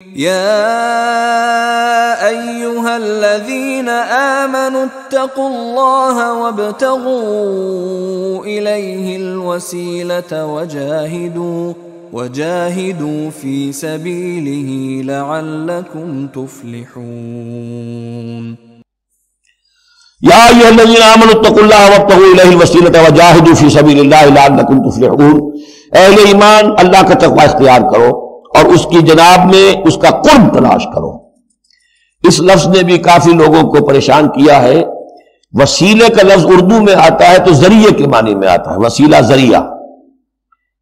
يا أيها الذين آمنوا اتقوا الله وابتغوا إليه الوسيلة وجاهدوا في سبيله لعلكم تفلحون یا ایھا الذین آمنوا اتقوا اللہ وابتغوا الیہ الوسیلۃ وجاہدوا فی سبیل اللہ لعلکم تفلحون، اہل ایمان اللہ کا تقوی اختیار کرو اور اس کی جناب میں اس کا قرب تلاش کرو۔ اس لفظ نے بھی کافی لوگوں کو پریشان کیا ہے۔ وسیلے کا لفظ اردو میں آتا ہے تو ذریعے کے معنی میں آتا ہے، وسیلہ ذریعہ،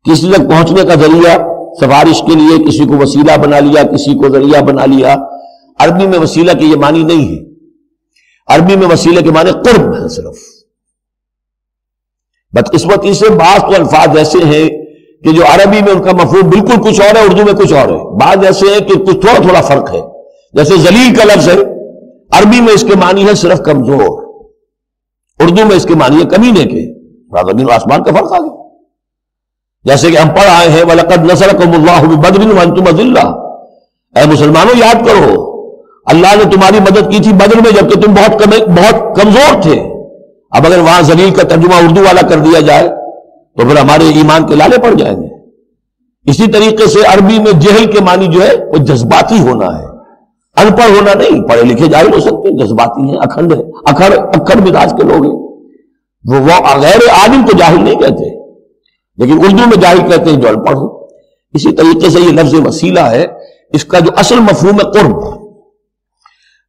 کسی تک پہنچنے کا ذریعہ، سفارش کے لیے کسی کو وسیلہ بنا لیا، کسی کو ذریعہ بنا لیا۔ عربی میں وسیلہ کے یہ معنی نہیں ہے، عربی میں وسیلے کے معنی قرب ہے صرف۔ بدقسمتی سے بعض تو الفاظ ایسے ہیں کہ جو عربی میں ان کا مفہوم بالکل کچھ اور ہے، اردو میں کچھ اور ہے۔ بعض ایسے ہیں کہ کچھ تھوڑا تھوڑا فرق ہے، جیسے ذلیل کا لفظ ہے، عربی میں اس کے معنی ہے صرف کمزور، اردو میں اس کے معنی ہے کمینے کے۔ زمین و آسمان کا فرق آ گیا۔ جیسے کہ ہم پڑھ آئے ہیں وَلَقَدْ نَصَرَكُمُ اللَّهُ بِبَدْرٍ وَأَنْتُمْ أَذِلَّةٌ، اے مسلمانوں یاد کرو اللہ نے تمہاری مدد کی تھی بدر میں جبکہ تم بہت کمزور تھے۔ اب اگر وہاں ذلیل کا ترجمہ اردو والا کر دیا جائے تو پھر ہمارے ایمان کے لالے پڑ جائیں گے۔ اسی طریقے سے عربی میں جہل کے معنی جو ہے وہ جذباتی ہونا ہے، ان پڑھ ہونا نہیں۔ پڑھے لکھے جاہل ہو سکتے ہیں، جذباتی ہیں، اکھڑ مزاج کے لوگ ہیں۔ وہ غیر عالم کو جاہل نہیں کہتے، لیکن اردو میں جاہل کہتے ہیں جو ان پڑھ ہو۔ اسی طریقے سے یہ لفظ وسیلہ ہے، اس کا جو اصل مفہوم ہے قرب۔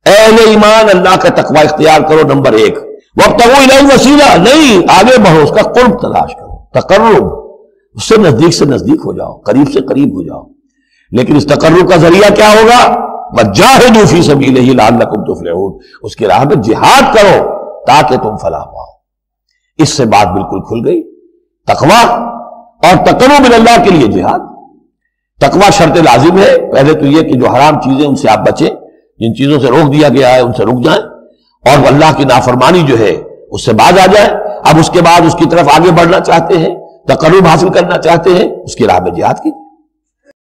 اہل ایمان اللہ کا تقوی اختیار کرو، نمبر ایک۔ وابتغوا الیہ الوسیلہ، نہیں آگے بڑھو، اس کا قرب تلاش کرو، تقرب، اس سے نزدیک ہو جاؤ، قریب سے قریب ہو جاؤ۔ لیکن اس تقرب کا ذریعہ کیا ہوگا؟ وجاہدوا فی سبیلہ لعلکم تفلحون، اس کی راہ میں جہاد کرو تاکہ تم فلاح پاؤ۔ اس سے بات بالکل کھل گئی۔ تقوی اور تقرب اللہ کے لیے جہاد۔ تقوی شرط لازم ہے، پہلے تو یہ کہ جو حرام چیزیں ان سے آپ بچیں، جن چیزوں سے روک دیا گیا ہے ان سے رک جائیں، اور اللہ کی نافرمانی جو ہے اس سے باز آ جائیں۔ اب اس کے بعد اس کی طرف آگے بڑھنا چاہتے ہیں، تقرب حاصل کرنا چاہتے ہیں، اس کی راہ میں جہاد کی۔